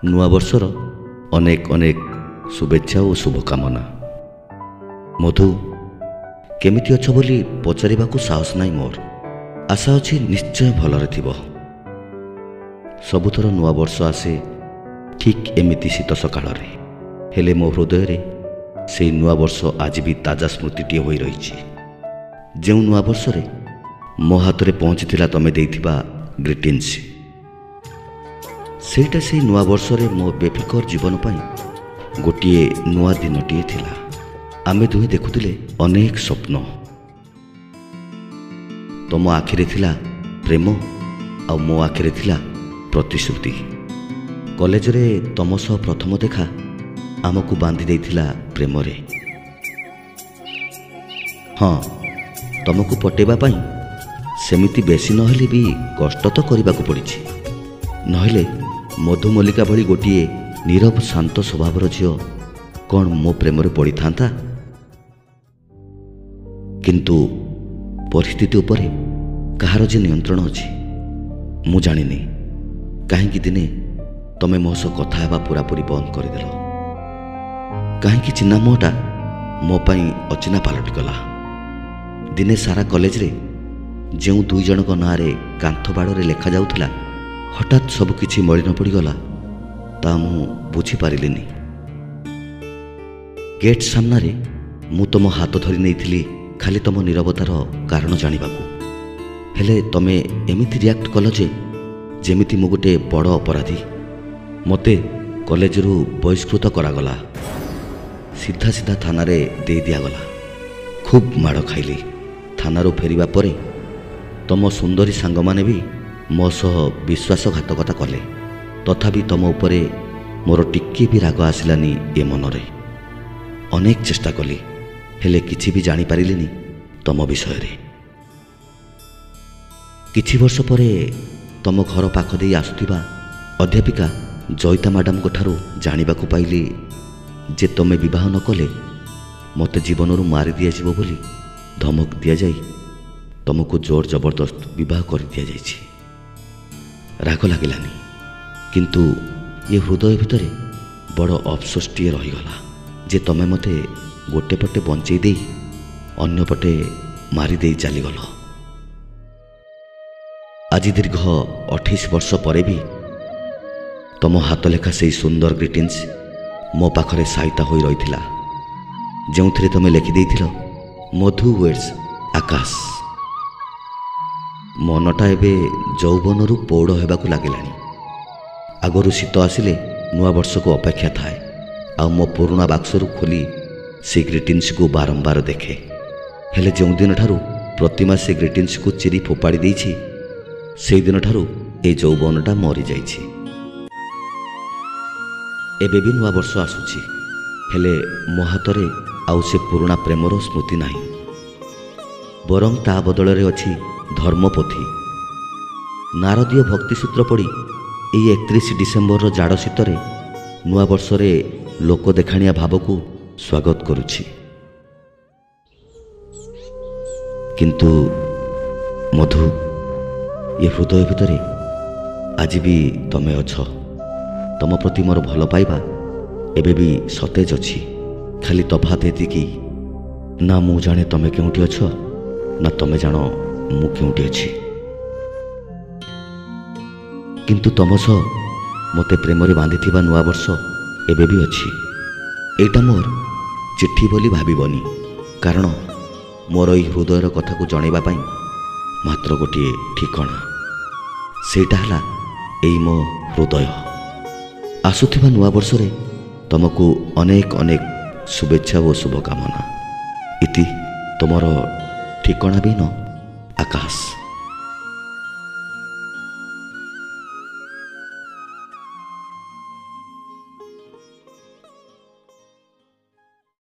ନୂଆ ବର୍ଷର ଅନେକ ଅନେକ ଶୁଭେଚ୍ଛା ଓ ଶୁଭକାମନା। ମଧୁ, କେମିତି ଅଛ ବୋଲି ପଚାରିବାକୁ ସାହସ ନାହିଁ ମୋର। ଆଶା ଅଛି ନିଶ୍ଚୟ ଭଲରେ ଥିବ। ସବୁଥର ନୂଆ ବର୍ଷ ଆସେ ଠିକ୍ ଏମିତି ଶୀତ ସକାଳରେ, ହେଲେ ମୋ ହୃଦୟରେ ସେହି ନୂଆ ବର୍ଷ ଆଜି ବି ତାଜା ସ୍ମୃତିଟିଏ ହୋଇ ରହିଛି। ଯେଉଁ ନୂଆ ବର୍ଷରେ ମୋ ହାତରେ ପହଞ୍ଚିଥିଲା ତମେ ଦେଇଥିବା ଗ୍ରିଟିନ୍ସ। ସେଇଟା ସେହି ନୂଆ ବର୍ଷରେ ମୋ ବେଫିକର ଜୀବନ ପାଇଁ ଗୋଟିଏ ନୂଆ ଦିନଟିଏ ଥିଲା। ଆମେ ଦୁହେଁ ଦେଖୁଥିଲେ ଅନେକ ସ୍ୱପ୍ନ। ତମ ଆଖିରେ ଥିଲା ପ୍ରେମ ଆଉ ମୋ ଆଖିରେ ଥିଲା ପ୍ରତିଶ୍ରୁତି। କଲେଜରେ ତମ ସହ ପ୍ରଥମ ଦେଖା ଆମକୁ ବାନ୍ଧି ଦେଇଥିଲା ପ୍ରେମରେ। ହଁ, ତମକୁ ପଟେଇବା ପାଇଁ ସେମିତି ବେଶୀ ନହେଲେ ବି କଷ୍ଟ ତ କରିବାକୁ ପଡ଼ିଛି। ନହେଲେ ମଧୁମଲ୍ଲିକା ଭଳି ଗୋଟିଏ ନୀରବ ଶାନ୍ତ ସ୍ୱଭାବର ଝିଅ କ'ଣ ମୋ ପ୍ରେମରେ ପଡ଼ିଥାନ୍ତା? କିନ୍ତୁ ପରିସ୍ଥିତି ଉପରେ କାହାର ଯେ ନିୟନ୍ତ୍ରଣ ଅଛି ମୁଁ ଜାଣିନି। କାହିଁକି ଦିନେ ତମେ ମୋ ସହ କଥା ହେବା ପୁରାପୁରି ବନ୍ଦ କରିଦେଲ? କାହିଁକି ଚିହ୍ନା ମୁହଁଟା ମୋ ପାଇଁ ଅଚିହ୍ନା ପାଲଟିଗଲା? ଦିନେ ସାରା କଲେଜରେ ଯେଉଁ ଦୁଇ ଜଣଙ୍କ ନାଁରେ କାନ୍ଥ ବାଡ଼ରେ ଲେଖାଯାଉଥିଲା, ହଠାତ୍ ସବୁକିଛି ମଳିନ ପଡ଼ିଗଲା। ତା ମୁଁ ବୁଝିପାରିଲିନି। ଗେଟ୍ ସାମ୍ନାରେ ମୁଁ ତମ ହାତ ଧରି ନେଇଥିଲି ଖାଲି ତମ ନୀରବତାର କାରଣ ଜାଣିବାକୁ। ହେଲେ ତମେ ଏମିତି ରିଆକ୍ଟ କଲ ଯେ ଯେମିତି ମୁଁ ଗୋଟେ ବଡ଼ ଅପରାଧୀ। ମୋତେ କଲେଜରୁ ବହିଷ୍କୃତ କରାଗଲା। ସିଧା ସିଧା ଥାନାରେ ଦେଇ ଦିଆଗଲା। ଖୁବ୍ ମାଡ଼ ଖାଇଲି। ଥାନାରୁ ଫେରିବା ପରେ ତମ ସୁନ୍ଦରୀ ସାଙ୍ଗମାନେ ବି ମୋ ସହ ବିଶ୍ୱାସଘାତକତା କଲେ। ତଥାପି ତମ ଉପରେ ମୋର ଟିକିଏ ବି ରାଗ ଆସିଲାନି ଏ ମନରେ। ଅନେକ ଚେଷ୍ଟା କଲି, ହେଲେ କିଛି ବି ଜାଣିପାରିଲିନି ତମ ବିଷୟରେ। କିଛି ବର୍ଷ ପରେ ତମ ଘର ପାଖ ଦେଇ ଆସୁଥିବା ଅଧ୍ୟାପିକା ଜୟିତା ମ୍ୟାଡ଼ାମଙ୍କ ଠାରୁ ଜାଣିବାକୁ ପାଇଲି ଯେ ତମେ ବିବାହ ନ କଲେ ମୋତେ ଜୀବନରୁ ମାରି ଦିଆଯିବ ବୋଲି ଧମକ ଦିଆଯାଇ ତମକୁ ଜୋର ଜବରଦସ୍ତ ବିବାହ କରିଦିଆଯାଇଛି। ରାଗ ଲାଗିଲାନି, କିନ୍ତୁ ଏ ହୃଦୟ ଭିତରେ ବଡ଼ ଅଫସୋସଟିଏ ରହିଗଲା ଯେ ତମେ ମୋତେ ଗୋଟେ ପଟେ ବଞ୍ଚେଇ ଦେଇ ଅନ୍ୟପଟେ ମାରିଦେଇ ଚାଲିଗଲ। ଆଜି ଦୀର୍ଘ 28 ବର୍ଷ ପରେ ବି ତମ ହାତ ଲେଖା ସେହି ସୁନ୍ଦର ଗ୍ରିଟିନ୍ସ ମୋ ପାଖରେ ସାଇତା ହୋଇ ରହିଥିଲା, ଯେଉଁଥିରେ ତମେ ଲେଖିଦେଇଥିଲ ମଧୁ ୱେଟ୍ସ ଆକାଶ। ମନଟା ଏବେ ଯୌବନରୁ ପୌଢ଼ ହେବାକୁ ଲାଗିଲାଣି। ଆଗରୁ ଶୀତ ଆସିଲେ ନୂଆ ବର୍ଷକୁ ଅପେକ୍ଷା ଥାଏ, ଆଉ ମୋ ପୁରୁଣା ବାକ୍ସରୁ ଖୋଲି ସେ ଗ୍ରିଟିନ୍ସକୁ ବାରମ୍ବାର ଦେଖେ। ହେଲେ ଯେଉଁଦିନଠାରୁ ପ୍ରତିମା ସେ ଗ୍ରିଟିନ୍ସକୁ ଚିରି ଫୋପାଡ଼ି ଦେଇଛି, ସେଇଦିନଠାରୁ ଏ ଯୌବନଟା ମରିଯାଇଛି। ଏବେ ବି ନୂଆ ବର୍ଷ ଆସୁଛି, ହେଲେ ମୋ ହାତରେ ଆଉ ସେ ପୁରୁଣା ପ୍ରେମର ସ୍ମୃତି ନାହିଁ। ବରଂ ତା ବଦଳରେ ଅଛି ଧର୍ମପୋଥି। ନାରଦୀୟ ଭକ୍ତିସୂତ୍ର ପଢ଼ି ଏଇ 31 ଡିସେମ୍ବରର ଜାଡ଼ ଶୀତରେ ନୂଆ ବର୍ଷରେ ଲୋକ ଦେଖାଣିଆ ଭାବକୁ ସ୍ୱାଗତ କରୁଛି। କିନ୍ତୁ ମଧୁ, ଏ ହୃଦୟ ଭିତରେ ଆଜି ବି ତମେ ଅଛ। ତମ ପ୍ରତି ମୋର ଭଲ ପାଇବା ଏବେ ବି ସତେଜ ଅଛି। ଖାଲି ତଫାତ୍ ଏତିକି, ନା ମୁଁ ଜାଣେ ତମେ କେଉଁଠି ଅଛ, ନା ତମେ ଜାଣ ମୁଁ କେଉଁଠି ଅଛି। କିନ୍ତୁ ତମ ସହ ମୋତେ ପ୍ରେମରେ ବାନ୍ଧିଥିବା ନୂଆ ବର୍ଷ ଏବେ ବି ଅଛି। ଏଇଟା ମୋର ଚିଠି ବୋଲି ଭାବିବନି, କାରଣ ମୋର ଏଇ ହୃଦୟର କଥାକୁ ଜଣାଇବା ପାଇଁ ମାତ୍ର ଗୋଟିଏ ଠିକଣା। ସେଇଟା ହେଲା ଏଇ ମୋ ହୃଦୟ। ଆସୁଥିବା ନୂଆ ବର୍ଷରେ ତମକୁ ଅନେକ ଅନେକ ଶୁଭେଚ୍ଛା ଓ ଶୁଭକାମନା। ଇତି ତମର ଠିକଣା ବିହୀନ ଆକାଶ।